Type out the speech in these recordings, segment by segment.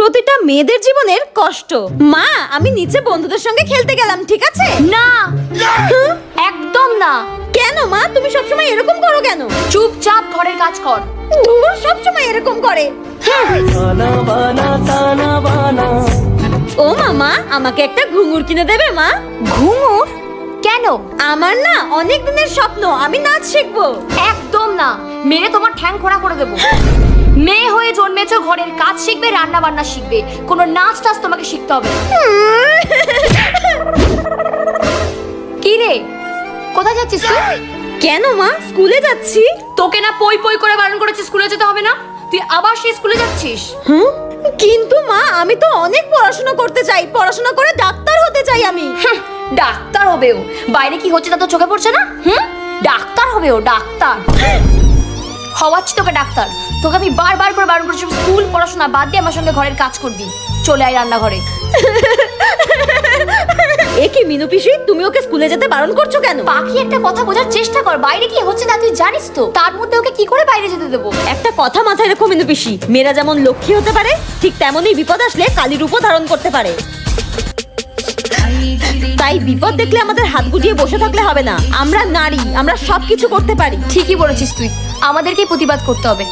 প্রতিটা মেয়েদের জীবনের কষ্ট। মা, আমি নিচে বন্ধুদের সঙ্গে খেলতে গেলাম, ঠিক আছে? না, একদম না। কেন মা, তুমি সবসময় এরকম করো কেন? চুপচাপ ঘরের কাজ কর। ধুর, সবসময় এরকম করে। ও মামা, আমাকে একটা ঘুঙুর কিনে দেবে মা? ঘুঙুর? কেন? আমার না অনেক দিনের স্বপ্ন, আমি নাচ শিখবো। একদম না, মেরে তোমার ঠ্যাং খোঁড়া করে দেবো। মেয়ে হয়ে জন্মেছো, ঘরের কাজ শিখবে, রান্না বান্না শিখবে, কোনো নাচ টাচ তোমাকে শিখতে হবে না। কি রে, কোথায় যাচ্ছিস তুই? কেন মা, স্কুলে যাচ্ছি। তোকে না পই পই করে বারণ করেছি স্কুলে যেতে হবে না, তুই আবার সেই স্কুলে যাচ্ছিস? কিন্তু মা, আমি তো অনেক পড়াশোনা করতে চাই, পড়াশোনা করে ডাক্তার হতে চাই আমি। ডাক্তার হবেও? বাইরে কি হচ্ছে তা তো চোখে পড়ছে না? ডাক্তার হবেও, ডাক্তার হওয়াচ্ছি তোকে ডাক্তার। তোকে আমি বারবার করে বারণ করেছি স্কুল পড়াশোনা বাদ দিয়ে আমার সঙ্গে ঘরের কাজ করবি। চলে আয় রান্নাঘরে। এ কি মিনু পিসি, তুমি ওকে স্কুলে যেতে বারণ করছো কেন? পাখি, একটা কথা বোঝার চেষ্টা কর, বাইরে কি হচ্ছে না তুই জানিস তো, তার মধ্যে ওকে কি করে বাইরে যেতে দেবো? একটা কথা মাথায় রেখো মিনু পিসি, মেয়েরা যেমন লক্ষ্মী হতে পারে, ঠিক তেমনই বিপদ আসলে কালীর রূপও ধারণ করতে পারে। তাই বিপদ দেখলে আমাদের হাত গুটিয়ে বসে থাকলে হবে না। আমরা নারী, আমরা সবকিছু করতে পারি। ঠিকই বলেছিস তুই, আমাদেরকেই প্রতিবাদ করতে হবে।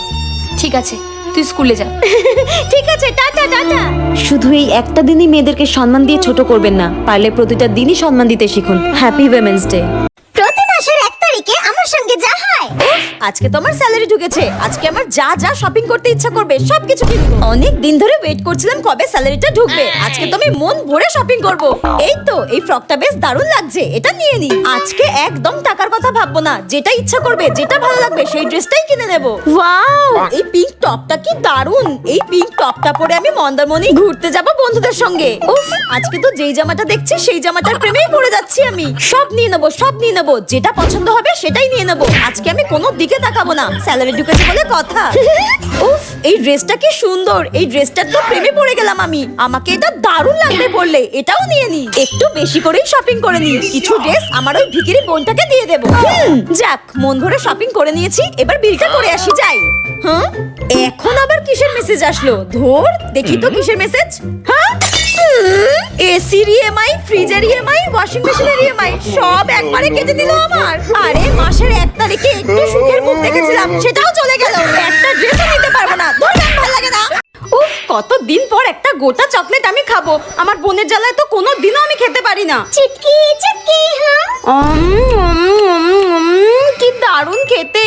ঠিক আছে, তুই স্কুলে যা। ঠিক আছে, টাটা টাটা। শুধু এই একটা দিনই মেয়েদেরকে সম্মান দিয়ে ছোট করবেন না, পারলে প্রতিটা দিনই সম্মান দিতে শিখুন। Happy women's day. প্রতি মাসের 1 তারিখে আমার সঙ্গে যা হয়, আজকে তো আমার স্যালারি ঢুকেছে, আজকে আমার যা যা শপিং করতে ইচ্ছা করবে সবকিছু কিনবো। অনেক দিন ধরে ওয়েট করছিলাম কবে স্যালারিটা ঢুকবে। আজকে তো আমি মন ভরে শপিং করব। এই তো, এই ফ্রকটা বেশ দারুণ লাগছে, এটা নিয়ে নি। আজকে একদম টাকার কথা ভাববো না, যেটা ইচ্ছা করবে, যেটা ভালো লাগবে সেই ড্রেসটাই কিনে নেব। ওয়াও, এই পিঙ্ক টপটা কি দারুণ। এই পিঙ্ক টপটা পরে আমি মন্দারমণি ঘুরতে যাব বন্ধুদের সঙ্গে। উফ, আজকে তো যেই জামাটা দেখছি সেই জামাটার প্রেমেই পড়ে যাচ্ছি আমি। সব নিয়ে নেবো, সব নিয়ে নেবো, যেটা পছন্দ হবে সেটাই নিয়ে নেবো। আজকে আমি কোনো দিকে তাকাবো না, স্যালারি ঢুকেছে বলে কথা। উফ, এই ড্রেসটা কি সুন্দর, এই ড্রেসটার তো প্রেমে পড়ে গেলাম আমি। আমাকে এটা দারুণ লাগবে পরলে, এটাও নিয়ে নি। একটু বেশি করেই শপিং করে নি, কিছু ড্রেস আমার ওই ভিখিরি বোনটাকে দিয়ে দেবো। যাক, মন ভরে শপিং করে নিয়েছি, এবার বিলটা করে আসি, যাই। হ্যাঁ, এখন আবার কিসের মেসেজ আসলো? ধর দেখি তো কিসের মেসেজ। হ্যাঁ, এসির ইএমআই, ফ্রিজের ইএমআই, ওয়াশিং মেশিনের ইএমআই সব একবারে কেটে দিল আমার। আরে মাসের 1 তারিখে একটু সুখের মুখ দেখেছিলাম, সেটাও চলে গেল। একটা ড্রেসও নিতে পারবো না, ধরলাম, ভালো লাগে না। উফ, কতদিন পর একটা গোটা চকলেট আমি খাবো। আমার বোনের জ্বালায় তো কোনো দিনও আমি খেতে পারি না। চুটকি চুটকি। হ্যাঁ, কি দারুণ খেতে।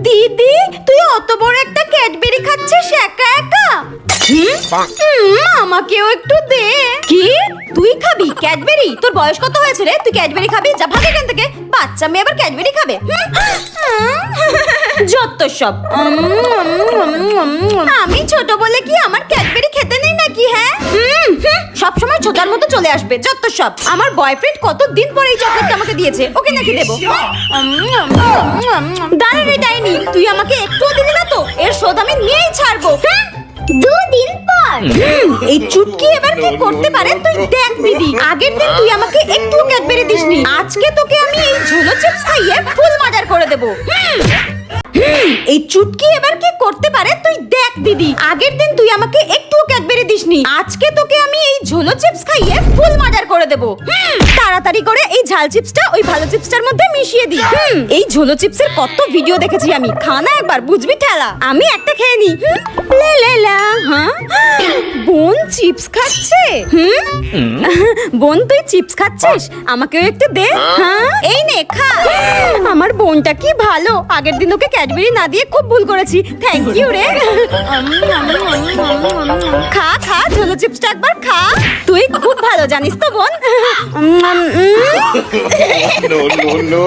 দিদি, তুই অত বড় একটা ক্যাডবেরি খাচ্ছিস একা একা? আমাকেও একটু দে। কি, তুই খাবি ক্যাডবেরি? তোর বয়স কত হয়েছে রে, তুই ক্যাডবেরি খাবি? যা ভাগ এখান থেকে, বাচ্চা মেয়ে আবার ক্যাডবেরি খাবে? যত সব। আমি ছোট বলে কি আমার ক্যাডবেরি খেতে নেই নাকি? হ্যাঁ, সব সময় ছোটার মতো চলে আসবে, যত সব। আমার বয়ফ্রেন্ড কতদিন পরে এই চকলেটটা আমাকে দিয়েছে, ওকে নাকি দেবো? দাঁড়া রে ডাইনি, তুই আমাকে একটুও দিলি না তো, এর শোধ আমি নিয়েই ছাড়বো। 2 দিন পর। এই চুটকি এবার কি করতে পারে তুই দেখ দিদি। আগের দিন তুই আমাকে একটু ক্যাডবেরি দিসনি, আজকে তোকে আমি এই ঝোলো চিপস খাইয়ে ফুল মার্ডার করে দেবো। এই চুটকি এবার কি করতে পারে তুই দেখ দিদি। আগের দিন তুই আমাকে একটু ক্যাডবেরি দিসনি, আজকে তোকে আমি এই ঝোলো চিপস খাইয়ে ফুল মার্ডার করে দেবো। তাড়াতাড়ি করে এই ঝাল চিপসটা ওই ভালো চিপসটার মধ্যে মিশিয়ে দি। এই ঝোলো চিপসের কত ভিডিও দেখেছি আমি, খানা একবার বুঝবি ঠেলা। আমি একটা খেয়ে নি। লে লে লা। হ্যাঁ, বোন চিপস খাচ্ছে। বোন, তুই চিপস খাচ্ছিস? আমাকেও একটু দে। হ্যাঁ, এই নে খা। আমার বোনটা কি ভালো, আগের দিন ওকে ক্যাডবেরি না দিয়ে খুব ভুল করেছি। থ্যাংক ইউ রে। খা খা, ঝোলো চিপসটা একবার খা। তুই খুব ভালো জানিস তো বোন। No, no, no, no.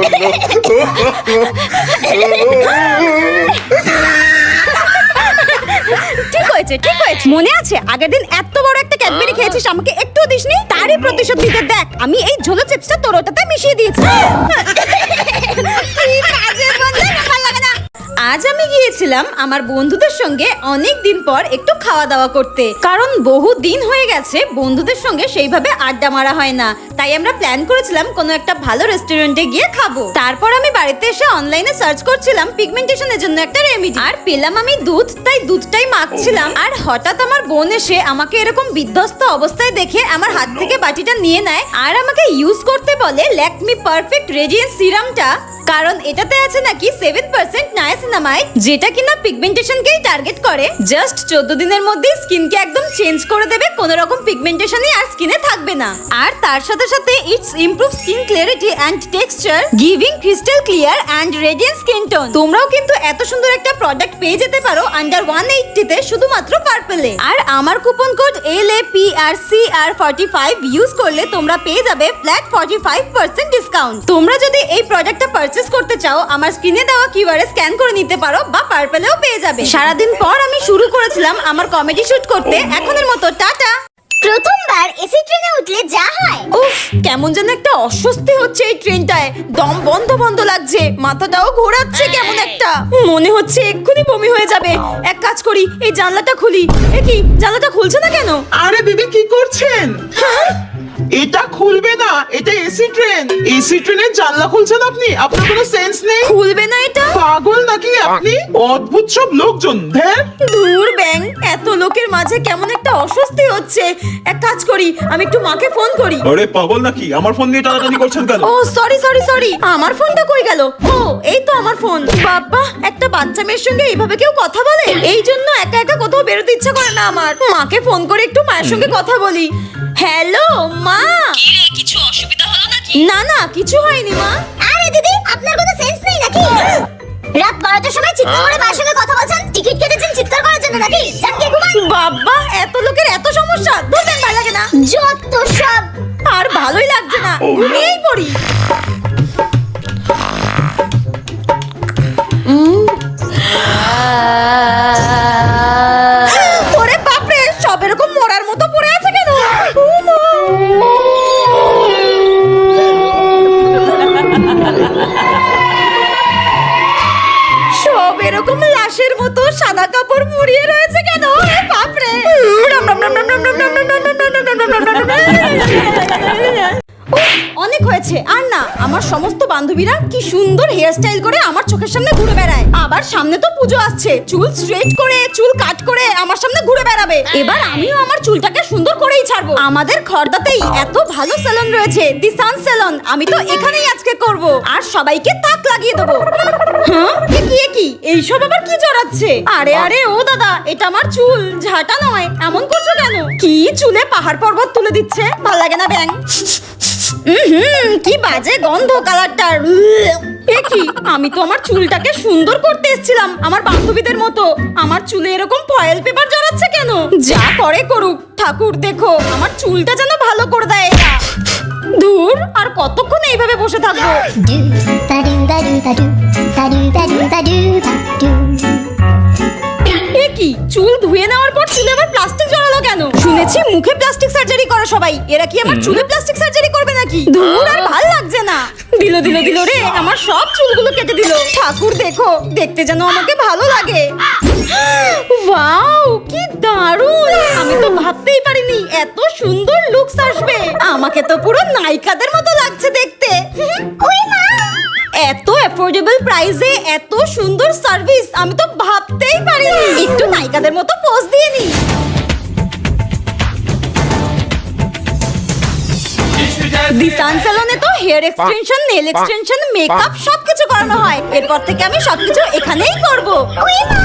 ঠিক হয়েছে, ঠিক হয়েছে। মনে আছে আগের দিন এত বড় একটা ক্যাডবেরি খেয়েছিস, আমাকে একটু দিসনি? তারই প্রতিশোধ নিতে দেখ, আমি এই ঝোলো চিপসটা তোর ওটাতে মিশিয়ে দিয়েছি। আজ আমি গিয়েছিলাম আমার বন্ধুদের সঙ্গে অনেক দিন পর একটু খাওয়া দাওয়া করতে, কারণ বহু দিন হয়ে গেছে বন্ধুদের সঙ্গে সেইভাবে আড্ডা মারা হয় না। তাই আমরা প্ল্যান করেছিলাম কোনো একটা ভালো রেস্টুরেন্টে গিয়ে খাবো। তারপর আমি বাড়িতে এসে অনলাইনে সার্চ করছিলাম পিগমেন্টেশনের জন্য একটা রেমেডি, আর পেলাম আমি দুধ, তাই দুধটাই মাখছিলাম। আর হঠাৎ আমার বোন এসে আমাকে এরকম বিধ্বস্ত অবস্থায় দেখে আমার হাত থেকে বাটিটা নিয়ে নেয় আর আমাকে ইউজ করতে বলে ল্যাকমি পারফেক্ট রেডিয়েন্স সিরামটা, কারণ এটাতে আছে নাকি 7% নায়াসিনামাইড, যেটা কিনা পিগমেন্টেশনকেই টার্গেট করে। জাস্ট 14 দিনের মধ্যেই স্কিনকে একদম চেঞ্জ করে দেবে, কোনো রকম পিগমেন্টেশনই আর স্কিনে থাকবে না। আর তার সাথে সাথে its improve skin clarity and texture, giving crystal clear and radiant skin tone. তোমরাও কিন্তু এত সুন্দর একটা প্রোডাক্ট পেয়ে যেতে পারো আন্ডার 180 তে শুধুমাত্র পার্পলে। আর আমার কুপন কোড LAPRCR45 ইউজ করলে তোমরা পেয়ে যাবে ফ্ল্যাট 45% ডিসকাউন্ট। তোমরা যদি এই প্রোডাক্টটা পারচেজ করতে চাও আমার স্ক্রিনে দেওয়া কিউআর স্ক্যান করে নিতে পারো বা পার্পলেও পেয়ে যাবে। সারাদিন পর আমি শুরু করেছিলাম আমার কমেডি শুট করতে। এখনের মতো টাটা। প্রথমবার এসি ট্রেনে উঠলে যা হয়। উফ, কেমন যেন একটা অস্বস্তি হচ্ছে এই ট্রেনটায়, দম বন্ধ বন্ধ লাগছে, মাথাটাও ঘোরাচ্ছে কেমন একটা, মনে হচ্ছে এক্ষুনি বমি হয়ে যাবে। এক কাজ করি, এই জানলাটা খুলি। এ কি, জানলাটা খুলছে না কেন? আরে বেবি কি করছেন? এটা খুলবে না, এটা এসি ট্রেন। এসি ট্রেনের জানলা খুলছেন আপনি? আপনার কোনো সেন্স নেই? খুলবে না এটা? পাগল নাকি আপনি? অদ্ভুত সব লোকজন। ধ্যার, দূর ব্যাং, এত লোকের মাঝে কেমন একটা অস্বস্তি হচ্ছে। এক কাজ করি, আমি একটু মাকে ফোন করি। আরে পাগল নাকি? আমার ফোন নিয়ে টানাটানি করছেন কেন? ও সরি সরি সরি, আমার ফোনটা কই গেল? ও এই তো আমার ফোন। বাবা, একটা বাচ্চা মেয়ের সঙ্গে এইভাবে কেউ কথা বলে? এই জন্য একা একা কোথাও বেরোতে ইচ্ছা করে না আমার। মাকে ফোন করে একটু মায়ের সঙ্গে কথা বলি। হ্যালো মা। কি রে, কিছু অসুবিধা হলো নাকি? না না, কিছু হয়নি মা। আরে দিদি, আপনার কোনো সেন্স নেই নাকি? রাত 12টার সময় চিৎকার করে মায়ের সঙ্গে কথা বলছেন? টিকিট কেটেছেন চিৎকার করার জন্য নাকি? যান গিয়ে ঘুমান। বাবা, এত লোকের এত সমস্যা, ধরবেন ভালো লাগে না। যত সব। আর ভালোই লাগছে না, ঘুমিয়েই পড়ি। ওরে বাপরে, সব এরকম মরার মতো পড়ে আছে কেন? ও মা। সব এরকম লাশের মতো সাদা কাপড় মুড়িয়ে রয়েছে কেন? এ বাপরে। উফ, অনেক হয়েছে, আর না। আমার সমস্ত বান্ধবীরা কি সুন্দর হেয়ার স্টাইল করে আমার চোখের সামনে ঘুরে বেড়ায়। আবার সামনে তো পুজো আসছে, চুল স্ট্রেট করে, চুল কাট করে আমার সামনে ঘুরে বেড়াবে। এবার আমিও আমার চুলটাকে সুন্দর করেই ছাড়বো। আমাদের খর্দাতেই এত ভালো সেলন রয়েছে, দি সান সেলন। আমি তো এখানেই আজকে করব আর সবাইকে তাক লাগিয়ে দেবো। হ্যাঁ, এ কি এইসব আবার কি জড়াচ্ছে? আরে আরে ও দাদা, এটা আমার চুল, ঝাঁটা নয়। এমন করছো কেন? কি চুলে পাহাড় পর্বত তুলে দিচ্ছে, ভাল লাগে না ব্যাং? কি বাজে গন্ধ কালারটার। এ কি, আমি তো আমার চুলটাকে সুন্দর করতে এসেছিলাম আমার বান্ধবীদের মতো। আমার চুলে এরকম ফয়েল পেপার জড়াচ্ছে কেন? যা করে করুক, ঠাকুর দেখো আমার চুলটা যেন ভালো করে দেয় এরা। দূর, আর কতক্ষণ এইভাবে বসে থাকবো? এ কি, চুল ধুয়ে নেওয়ার পর চুলে আবার প্লাস্টিক জড়ালো কেন? শুনেছি মুখে প্লাস্টিক সার্জারি করে সবাই, এরা কি আমার চুলে প্লাস্টিক সার্জারি করবে নাকি? ধুর, আর ভাল লাগছে না। দিল দিল দিল রে, আমার সব চুলগুলো কেটে দিল। ঠাকুর দেখো, দেখতে যেন আমাকে ভালো লাগে। ওয়াও, কি দারুণ! আমি তো ভাবতেই পারিনি এত সুন্দর লুকস আসবে। আমাকে তো পুরো নায়িকাদের মতো লাগছে দেখতে। ওই মা, এত অ্যাফোর্ডেবল প্রাইসে এত সুন্দর সার্ভিস আমি তো ভাবতেই পারিনি। একটু নায়িকাদের মতো পোজ দিয়ে নি। দি সান সেলনে তো hair extension, nail extension, makeup সবকিছু করানো হয়। এরপর থেকে আমি সবকিছু এখানেই করব। ওই মা।